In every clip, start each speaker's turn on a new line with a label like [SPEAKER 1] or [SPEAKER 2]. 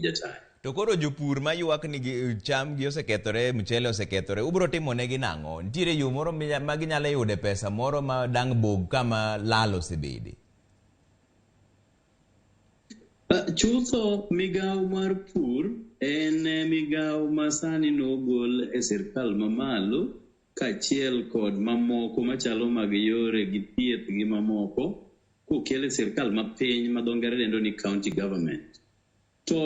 [SPEAKER 1] jataya.
[SPEAKER 2] To koro jopur mayuak ni cham gi osekethore, mchele osekethore, ubro timonegi nang'o? Nitiere yo moro ma ginyalo yude pesa moro ma dang' bog kama lal osebede?
[SPEAKER 1] Chutho migawo mar pur en migawo ma sani nogol e sirkal mamalo kaachiel kod mamoko machalo mag yore gi thieth gi mamoko kokele sirkal mapiny ma dho ngere dendo ni county government. To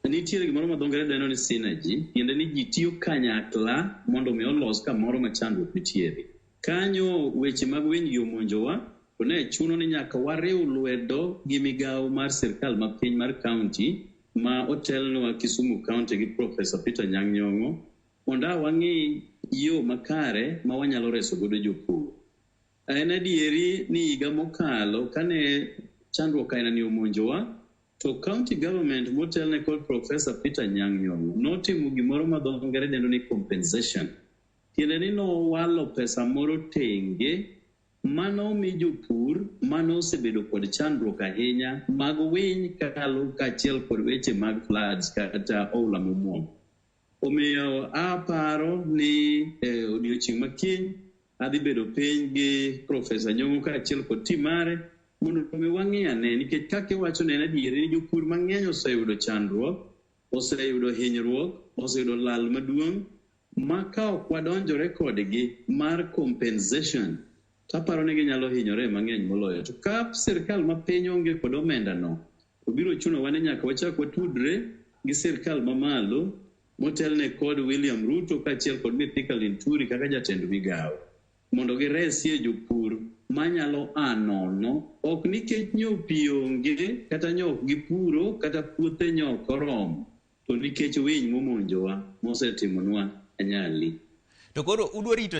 [SPEAKER 1] nitiere gimoro ma dho ngere dendo ni synergy, tiende ni ji tiyo kanyakla mondo mi olos kamoro ma chandruok nitiere. Kanyo weche mag winy omonjowa, to ne chuno ni nyaka wariw lwedo gi migawo mar sirkal mapiny mar county ma otelnwa Kisumu County gi Professor Peter Anyang' Nyong'o mondo wang'i yo makare ma wanyalo reso godo jopur. En adieri ni higa mokalo kane chandruok aina ni omonjowa, to county government motelne kod Professor Peter Anyang' Nyong'o notimo gimoro ma dho ngere dendo ni compensation. Tiende ni nowalo pesa moro tenge mano mi jopur mano osebedo kod chandruok ahinya mag winy kaachiel kod weche mag floods kata oula momuom. Omiyo aparo ni odiochieng' makiny adhi bedo piny gi Professor Nyong'o kaachiel kod tim mare mondo mi wang'i ane, nikech kaka iwacho ne adieri ni jopur mang'eny oseyudo chandruok, oseyudo hinyruok, oseyudo lal maduong' ma ka ok wadonjore kodgi mar compensation taparo ni ginyalo hinyore mang'eny moloyo. To ka sirkal ma piny onge kod omenda no, obiro chuno wane nyaka wachak watudre gi sirkal mamalo motelne kod William Ruto kaachiel kod Mithika Linturi kaka jatend migawo mondo giresie jopur manyalo anono, ok nikech nyopi onge kata nyok gipuro kata puothe nyok oromo, to nikech winy momonjowa mosetimonwa anyali.
[SPEAKER 2] To koro udwa rito